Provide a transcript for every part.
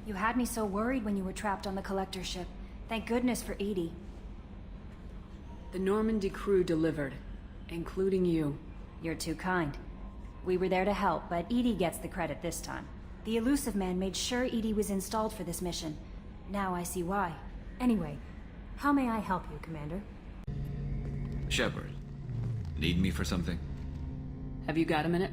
You had me so worried when you were trapped on the Collector ship. Thank goodness for Edie. The Normandy crew delivered, including you. You're too kind. We were there to help, but Edie gets the credit this time. The Elusive Man made sure Edie was installed for this mission. Now I see why. Anyway, how may I help you, Commander? Shepard, need me for something? Have you got a minute?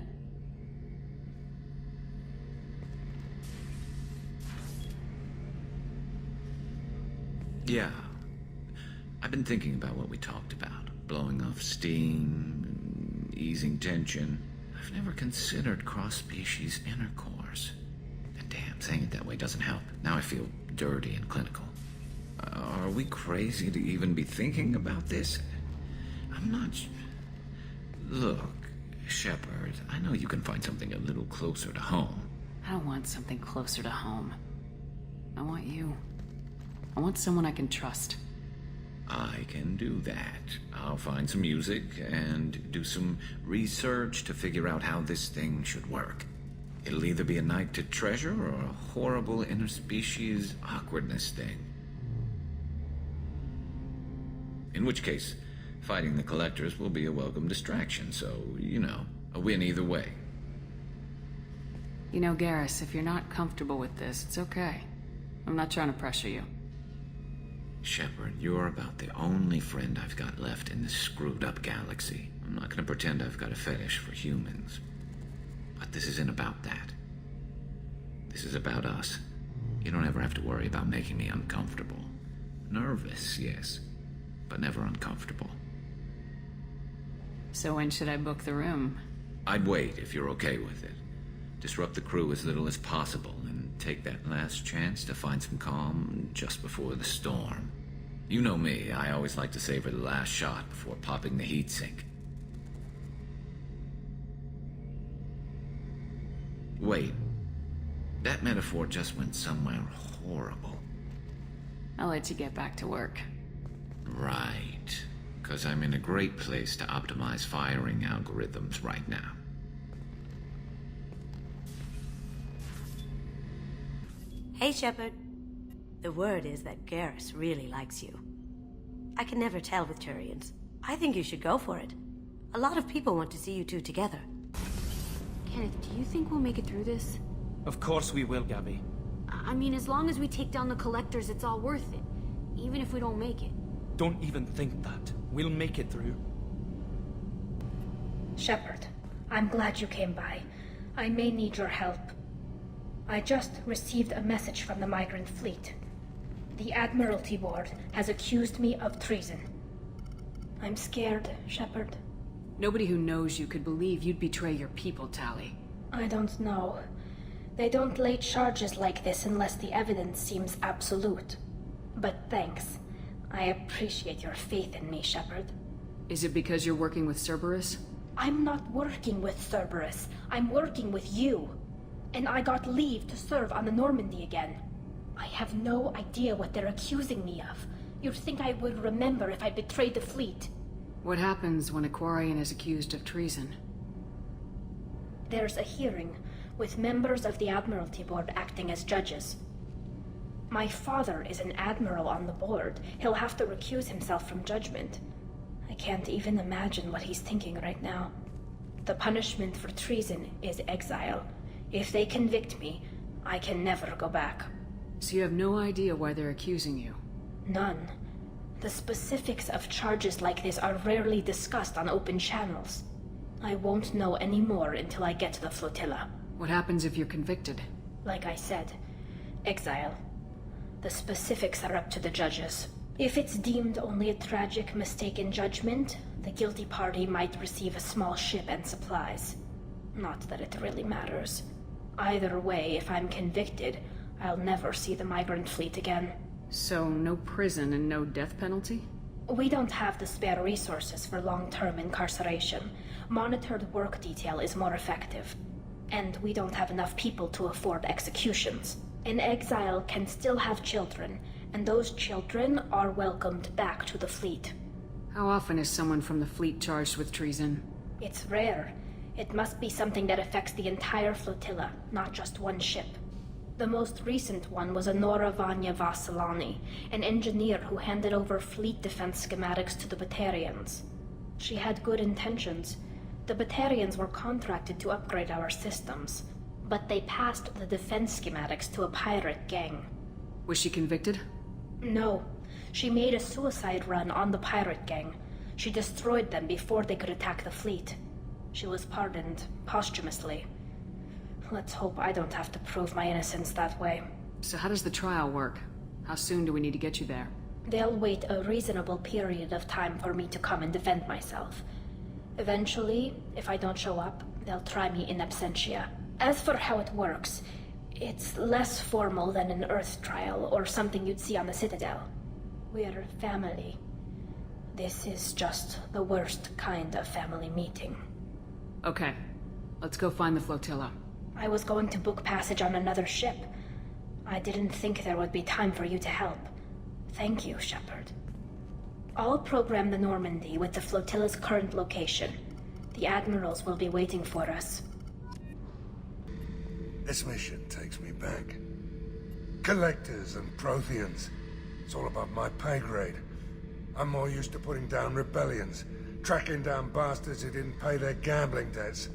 Yeah. I've been thinking about what we talked about. Blowing off steam, easing tension. I've never considered cross-species intercourse. And damn, saying it that way doesn't help. Now I feel dirty and clinical. Are we crazy to even be thinking about this? I'm not... Look, Shepard, I know you can find something a little closer to home. I don't want something closer to home. I want you. I want someone I can trust. I can do that. I'll find some music and do some research to figure out how this thing should work. It'll either be a night to treasure or a horrible interspecies awkwardness thing. In which case, fighting the Collectors will be a welcome distraction, so, you know, a win either way. You know, Garrus, if you're not comfortable with this, it's okay. I'm not trying to pressure you. Shepard, you're about the only friend I've got left in this screwed-up galaxy. I'm not gonna pretend I've got a fetish for humans. But this isn't about that. This is about us. You don't ever have to worry about making me uncomfortable. Nervous, yes, but never uncomfortable. So when should I book the room? I'd wait if you're okay with it. Disrupt the crew as little as possible and take that last chance to find some calm just before the storm. You know me, I always like to savor the last shot before popping the heatsink. Wait, that metaphor just went somewhere horrible. I'll let you get back to work. Right, because I'm in a great place to optimize firing algorithms right now. Hey, Shepard. The word is that Garrus really likes you. I can never tell with Turians. I think you should go for it. A lot of people want to see you two together. Kenneth, do you think we'll make it through this? Of course we will, Gabby. I mean, as long as we take down the Collectors, it's all worth it. Even if we don't make it. Don't even think that. We'll make it through. Shepard, I'm glad you came by. I may need your help. I just received a message from the Migrant Fleet. The Admiralty Board has accused me of treason. I'm scared, Shepard. Nobody who knows you could believe you'd betray your people, Tali. I don't know. They don't lay charges like this unless the evidence seems absolute. But thanks. I appreciate your faith in me, Shepard. Is it because you're working with Cerberus? I'm not working with Cerberus. I'm working with you. And I got leave to serve on the Normandy again. I have no idea what they're accusing me of. You'd think I would remember if I betrayed the fleet. What happens when a Quarian is accused of treason? There's a hearing, with members of the Admiralty Board acting as judges. My father is an admiral on the board. He'll have to recuse himself from judgment. I can't even imagine what he's thinking right now. The punishment for treason is exile. If they convict me, I can never go back. So you have no idea why they're accusing you? None. The specifics of charges like this are rarely discussed on open channels. I won't know any more until I get to the flotilla. What happens if you're convicted? Like I said, exile. The specifics are up to the judges. If it's deemed only a tragic mistake in judgment, the guilty party might receive a small ship and supplies. Not that it really matters. Either way, if I'm convicted, I'll never see the Migrant Fleet again. So no prison and no death penalty? We don't have the spare resources for long-term incarceration. Monitored work detail is more effective. And we don't have enough people to afford executions. An exile can still have children, and those children are welcomed back to the fleet. How often is someone from the fleet charged with treason? It's rare. It must be something that affects the entire flotilla, not just one ship. The most recent one was Honora Vanya Vasilani, an engineer who handed over fleet defense schematics to the Batarians. She had good intentions. The Batarians were contracted to upgrade our systems, but they passed the defense schematics to a pirate gang. Was she convicted? No, she made a suicide run on the pirate gang. She destroyed them before they could attack the fleet. She was pardoned posthumously. Let's hope I don't have to prove my innocence that way. So how does the trial work? How soon do we need to get you there? They'll wait a reasonable period of time for me to come and defend myself. Eventually, if I don't show up, they'll try me in absentia. As for how it works, it's less formal than an Earth trial or something you'd see on the Citadel. We're family. This is just the worst kind of family meeting. Okay, let's go find the flotilla. I was going to book passage on another ship. I didn't think there would be time for you to help. Thank you, Shepard. I'll program the Normandy with the flotilla's current location. The admirals will be waiting for us. This mission takes me back. Collectors and Protheans. It's all above my pay grade. I'm more used to putting down rebellions, tracking down bastards who didn't pay their gambling debts.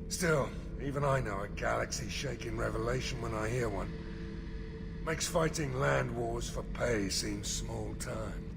Still, even I know a galaxy-shaking revelation when I hear one. Makes fighting land wars for pay seem small time.